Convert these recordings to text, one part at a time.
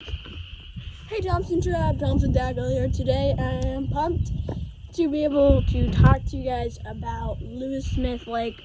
Hey Thompson Trap, Thompson Tackle here. Today I am pumped to be able to talk to you guys about Lewis Smith Lake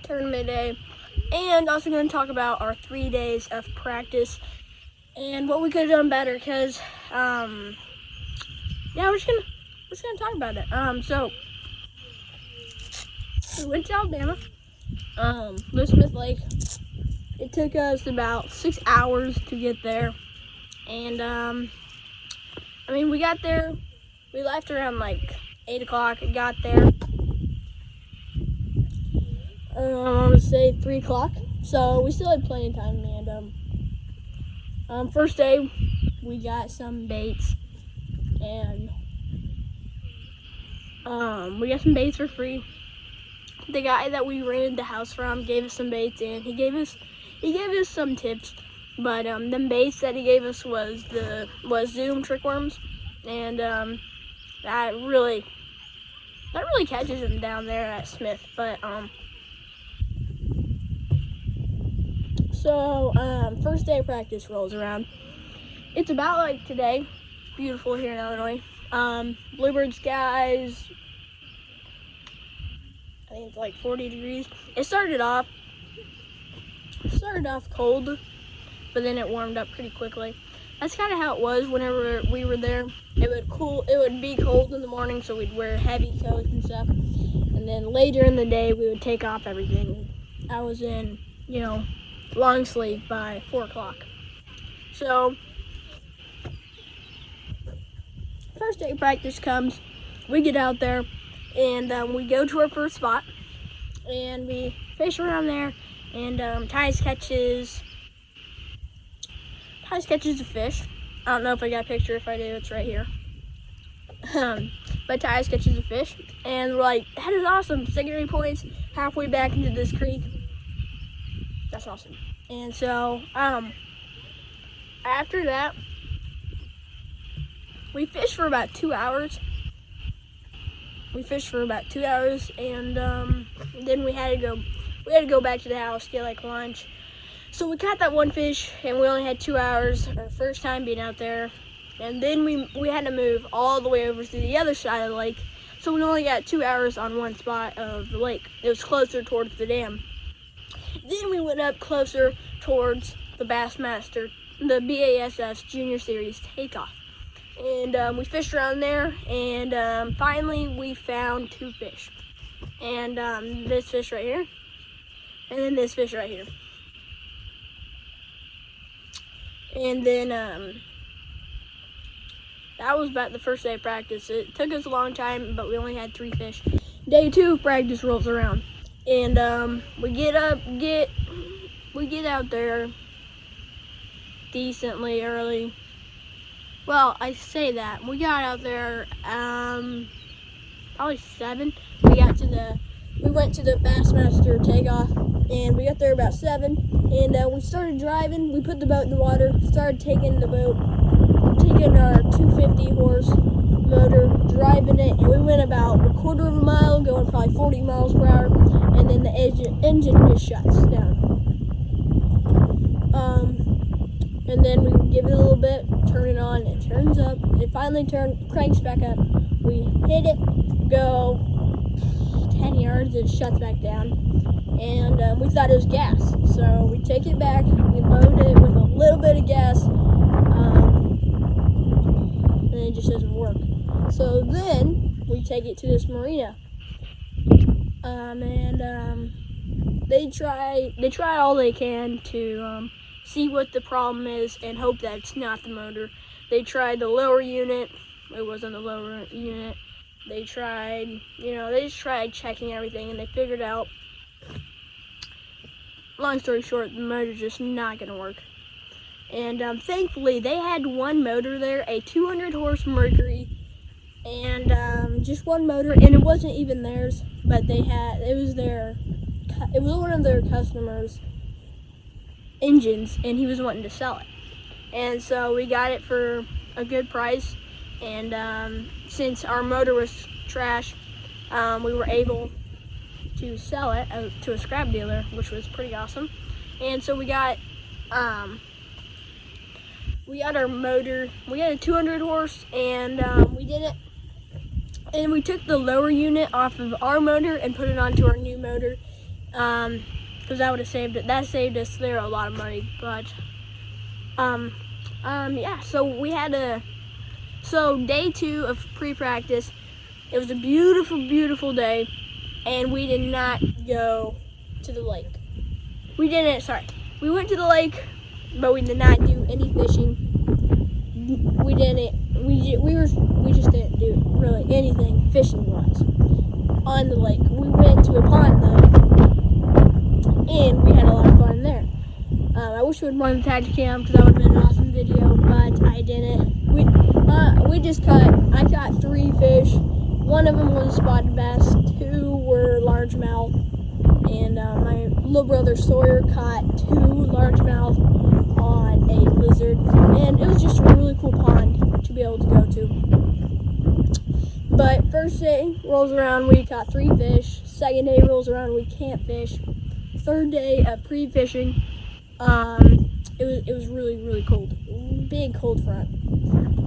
Tournament Day, and also going to talk about our 3 days of practice and what we could have done better. Cause we're just gonna talk about it. So we went to Alabama, Lewis Smith Lake. It took us about 6 hours to get there. And we got there, we left around like 8 o'clock, got there, I would say 3 o'clock, so we still had plenty of time. And first day, we got some baits, and we got some baits for free. The guy that we rented the house from gave us some baits, and he gave us some tips. But them baits that he gave us was Zoom trick worms, and that really catches him down there at Smith. But first day of practice rolls around. It's about like today, beautiful here in Illinois. Bluebird skies. I think it's like 40 degrees. It started off cold, but then it warmed up pretty quickly. That's kind of how it was whenever we were there. It would be cold in the morning, so we'd wear heavy coats and stuff. And then later in the day, we would take off everything. I was in, long sleeve by 4 o'clock. So, first day of practice comes. We get out there, and we go to our first spot. And we fish around there, and Tyus catches a fish. I don't know if I got a picture. If I do, it's right here. But Tyus catches a fish, and we're like, that is awesome. Secondary points halfway back into this creek. That's awesome. And so, after that, we fished for about 2 hours. And then we had to go back to the house, get like lunch. So we caught that one fish, and we only had 2 hours, our first time being out there. And then we had to move all the way over to the other side of the lake. So we only got 2 hours on one spot of the lake. It was closer towards the dam. Then we went up closer towards the Bassmaster, the BASS Junior Series takeoff. And we fished around there, and finally we found 2 fish. And this fish right here, and then this fish right here. And then that was about the first day of practice. It took us a long time, but we only had 3 fish. Day 2 of practice rolls around, and we get out there decently early. Well, I say that we got out there probably 7. We went to the Bassmaster takeoff, and we got there about 7. And we started driving. We put the boat in the water, started taking our 250 horse motor, driving it, and we went about a quarter of a mile, going probably 40 miles per hour, and then the engine just shuts down. And then we give it a little bit, turn it on, it turns up, it finally cranks back up. We hit it, go 10 yards, it shuts back down, and we thought it was gas. So we take it back, we load it with a little bit of gas, and it just doesn't work. So then we take it to this marina, they try all they can to see what the problem is and hope that it's not the motor. They tried the lower unit, it wasn't the lower unit. They tried, they just tried checking everything, and they figured out, long story short, the motor's just not going to work. And thankfully, they had one motor there, a 200 horse Mercury, and just one motor, and it wasn't even theirs, but it was one of their customers' engines, and he was wanting to sell it. And so we got it for a good price, and since our motor was trash, we were able to sell it to a scrap dealer, which was pretty awesome. And so we got we got our motor. We got a 200 horse, and we did it. And we took the lower unit off of our motor and put it onto our new motor, because that would have saved it. That saved us there a lot of money. But yeah. So day 2 of pre-practice. It was a beautiful, beautiful day, and we did not go to the lake. We went to the lake, but we did not do any fishing. We just didn't do really anything fishing-wise on the lake. We went to a pond, though, and we had a lot of fun there. I wish we would run the tactic cam, because that would have been an awesome video, but I didn't. I caught 3 fish. One of them was a spotted bass, 2 were largemouth, and my little brother Sawyer caught 2 largemouth on a lizard, and it was just a really cool pond to be able to go to. But first day rolls around, we caught 3 fish. Second day rolls around, we can't fish. Third day of pre-fishing, it was really, really cold. Big cold front.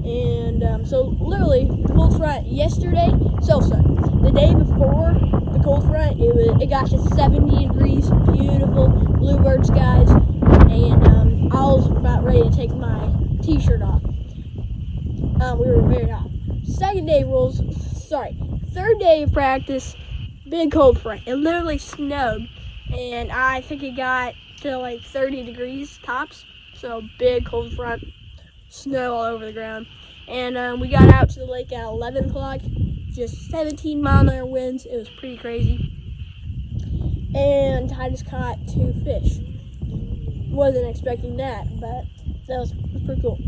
And so literally the cold front yesterday, the day before the cold front, it got to 70 degrees, beautiful bluebird skies, and I was about ready to take my t-shirt off. We were very hot. Third day of practice, big cold front. It literally snowed, and I think it got to like 30 degrees tops. So big cold front, snow all over the ground. And we got out to the lake at 11 o'clock, just 17-mile-an-hour winds. It was pretty crazy. And I just caught 2 fish. Wasn't expecting that, but that was pretty cool.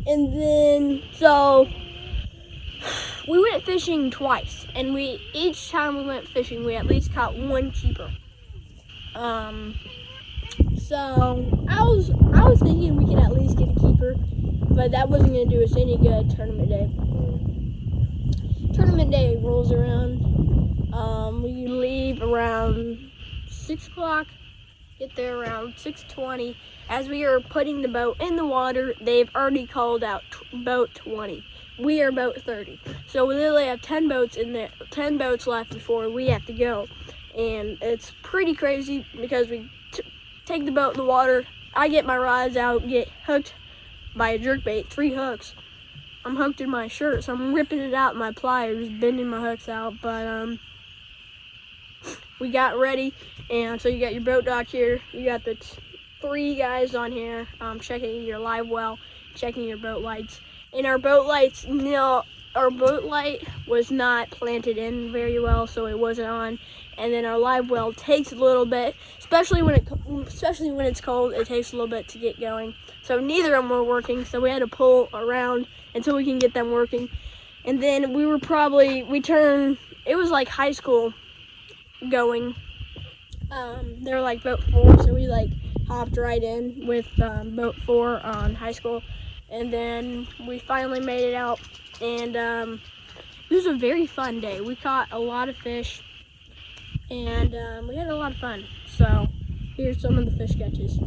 And then, so we went fishing twice, and each time we went fishing, we at least caught 1 keeper. So I was thinking we could at least get a keeper, but that wasn't going to do us any good tournament day. Tournament day rolls around. We leave around 6 o'clock, get there around 6:20. As we are putting the boat in the water, they've already called out boat 20. We are boat 30. So we literally have 10 boats in there, 10 boats left before we have to go. And it's pretty crazy because we take the boat in the water. I get my rods out, get hooked by a jerkbait, 3 hooks. I'm hooked in my shirt, so I'm ripping it out with my pliers, bending my hooks out. But we got ready, and so you got your boat dock here. You got the 3 guys on here checking your live well, checking your boat lights. And our boat lights, our boat light was not planted in very well, so it wasn't on. And then our live well takes a little bit, especially when it's cold. It takes a little bit to get going. So neither of them were working. So we had to pull around until we can get them working. And then it was like high school going. They were like boat 4, so we like hopped right in with boat 4 on high school. And then we finally made it out, and it was a very fun day. We caught a lot of fish, and we had a lot of fun. So here's some of the fish catches.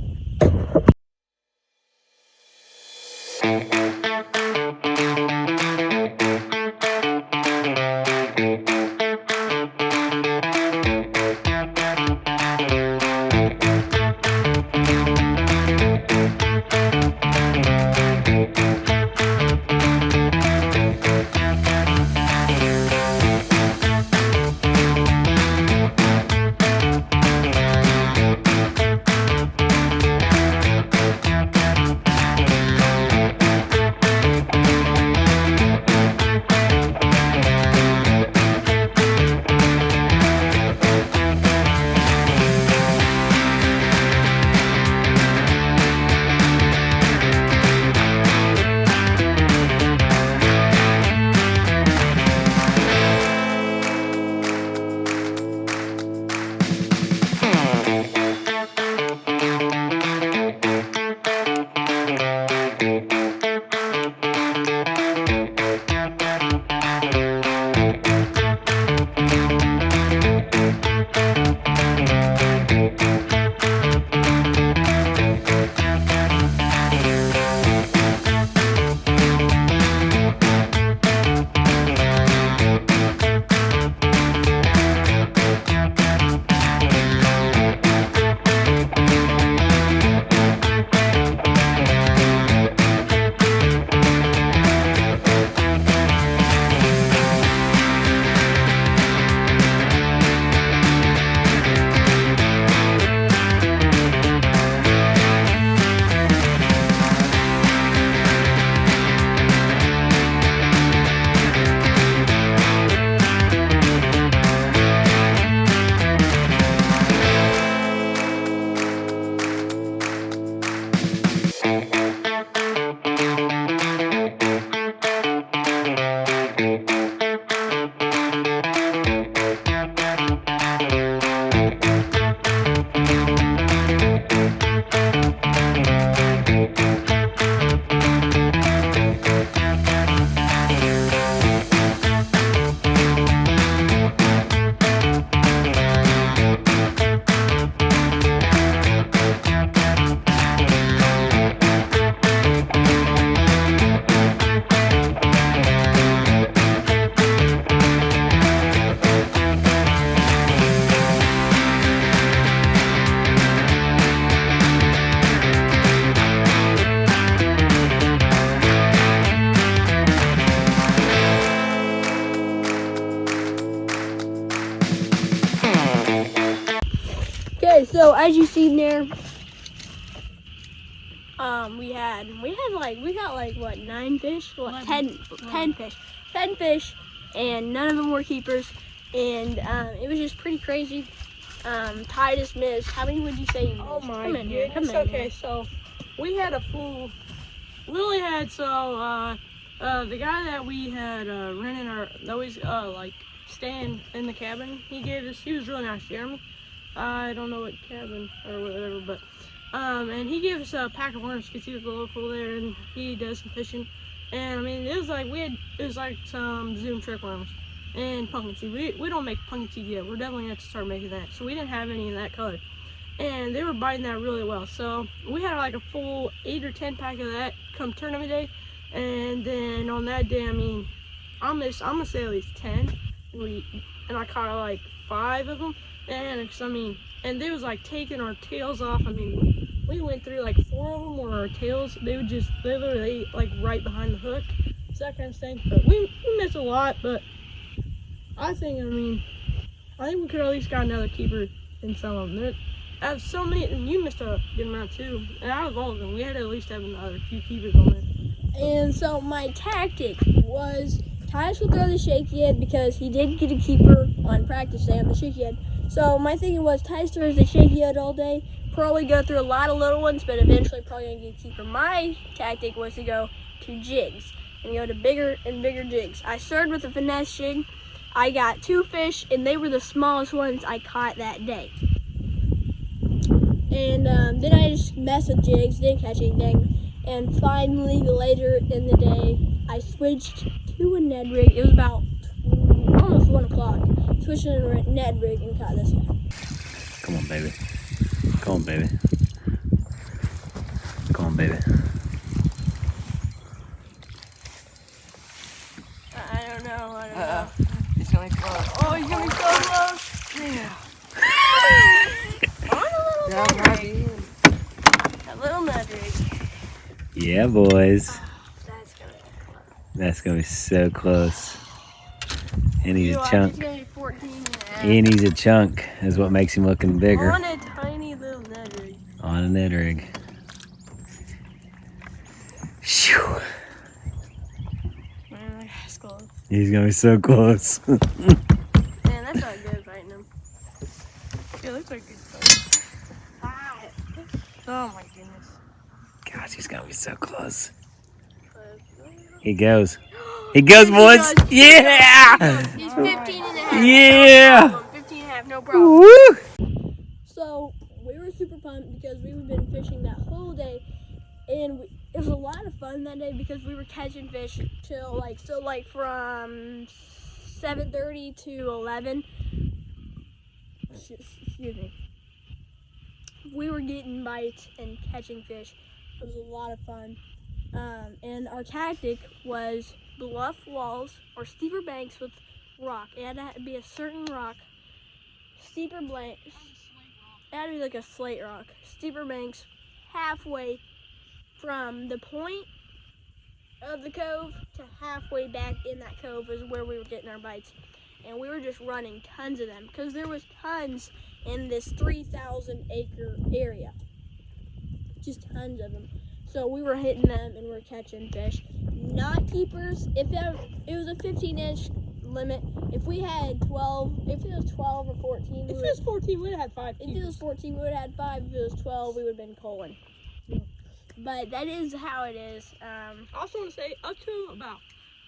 So as you seen there, we got like what, 9 fish? Well, 10 fish. 10 fish, and none of them were keepers, and it was just pretty crazy. Titus missed. How many would you say you missed? Oh my Come in here. goodness. Come in Okay, here. so we had a full. We only had the guy that we had rented our always like staying in the cabin. He was really nice, Jeremy. I don't know what cabin or whatever, but and he gave us a pack of worms because he was a local there and he does some fishing. And I mean, it was like some Zoom trick worms and pumpkin seed. We don't make pumpkin seed yet. We're definitely gonna have to start making that. So we didn't have any in that color, and they were biting that really well. So we had like a full 8 or 10 pack of that come tournament day, and then on that day, I mean, I'm gonna say at least 10. And I caught like 5 of them, and and they was like taking our tails off. I mean, we went through like 4 of them where our tails, they would just literally like right behind the hook, so that kind of thing. But we missed a lot, but I think we could at least got another keeper in some of them. I have so many, and you missed a good amount too. And out of all of them, we had to at least have another few keepers on there. And so my tactic was Titus would throw the shaky head because he did get a keeper on practice day on the shaky head. So my thinking was Titus throws the shaky head all day, probably go through a lot of little ones, but eventually probably gonna get a keeper. My tactic was to go to jigs and go to bigger and bigger jigs. I started with a finesse jig. I got 2 fish, and they were the smallest ones I caught that day. And then I just messed with jigs, didn't catch anything. And finally, later in the day, I switched to a Ned rig. It was about almost 1 o'clock. Switched to a Ned rig and caught this guy. Come on, baby. Come on, baby. Come on, baby. I don't know. He's gonna be close. Oh, he's gonna be so close. Yeah. On a little Ned rig. A little Ned rig. Yeah, boys. That's gonna be close. That's gonna be so close. And he's a It's chunk. gonna be 14 and a half. And he's a chunk, is what makes him looking bigger. On a tiny little Ned rig. On a Ned rig. Shoo. Man, that's close. He's gonna be so close. Man, that's not good fighting him. Yeah, looks like good fight. Oh my goodness. Gosh, he's gonna be so close. He goes. He goes, boys. Yeah! He's 15 and a half. Yeah! No problem. 15 and a half, no problem. Woo! So, we were super pumped because we've been fishing that whole day. And it was a lot of fun that day because we were catching fish till from 7:30 to 11. Excuse me. We were getting bites and catching fish. It was a lot of fun. And our tactic was bluff walls or steeper banks with rock. It had to be a certain rock. Steeper banks. It had to be like a slate rock. Steeper banks halfway from the point of the cove to halfway back in that cove is where we were getting our bites. And we were just running tons of them because there was tons in this 3,000 acre area. Just tons of them. So we were hitting them and we were catching fish. Not keepers. It was a 15-inch limit. If we had 12, if it was 12 or 14. If it was 14, we would have had 5 If it was 14, we would have had 5. If it was 12, we would have been culling. But that is how it is. I also want to say, up to about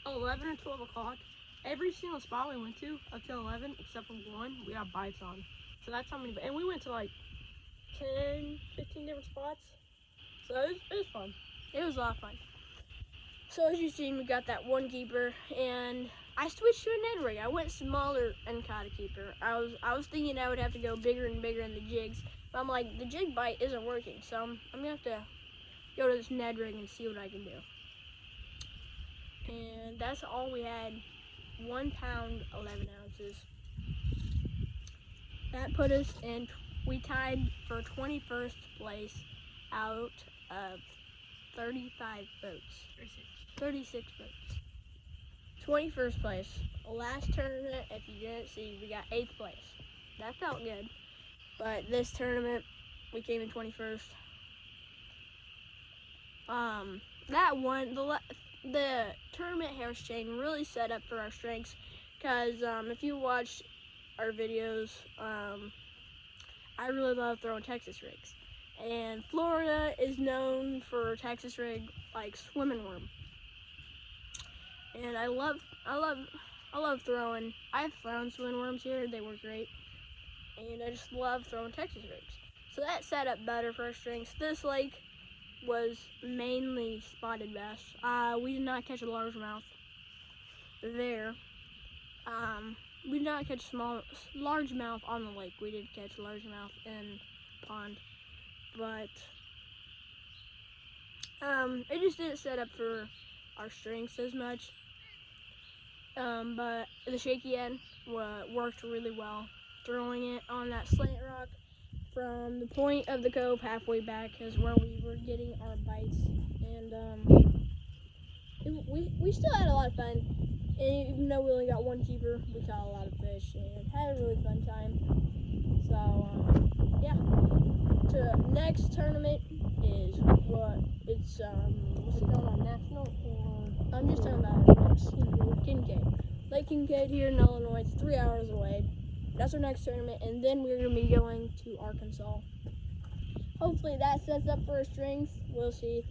11 or 12 o'clock, every single spot we went to, up till 11, except for one, we got bites on. So that's how many, and we went to like 10, 15 different spots. So it was fun. It was a lot of fun. So as you've seen, we got that one keeper, and I switched to a Ned rig. I went smaller and caught a keeper. I was thinking I would have to go bigger and bigger in the jigs, but I'm like, the jig bite isn't working, so I'm gonna have to go to this Ned rig and see what I can do. And that's all we had. 1 pound, 11 ounces. That put us in, we tied for 21st place out of 35 boats. 36 boats. 21st place. Last tournament, if you didn't see, we got 8th place. That felt good. But this tournament, we came in 21st. That one, the tournament horse chain really set up for our strengths, because if you watch our videos, I really love throwing Texas rigs, and Florida is known for Texas rig like swimming worm, and I love throwing. I've thrown swimming worms here; they work great, and I just love throwing Texas rigs. So that set up better for our strengths. This lake was mainly spotted bass. We did not catch a largemouth there. We did not catch largemouth on the lake. We did catch largemouth in the pond, but it just didn't set up for our strengths as much. But the shaky end worked really well. Throwing it on that slant rock from the point of the cove halfway back is where we were getting our bites, and we still had a lot of fun. And even though we only got one keeper, we caught a lot of fish and had a really fun time. So yeah, next tournament is what's it going on, national, or I'm just talking about next Kincaid, Lake Kincaid here in Illinois. It's 3 hours away. That's our next tournament, and then we're going to be going to Arkansas. Hopefully that sets up for our strengths. We'll see.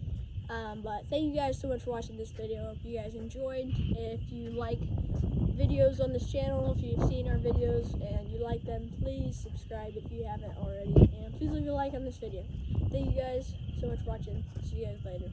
But thank you guys so much for watching this video. Hope you guys enjoyed. If you like videos on this channel, if you've seen our videos and you like them, please subscribe if you haven't already. And please leave a like on this video. Thank you guys so much for watching. See you guys later.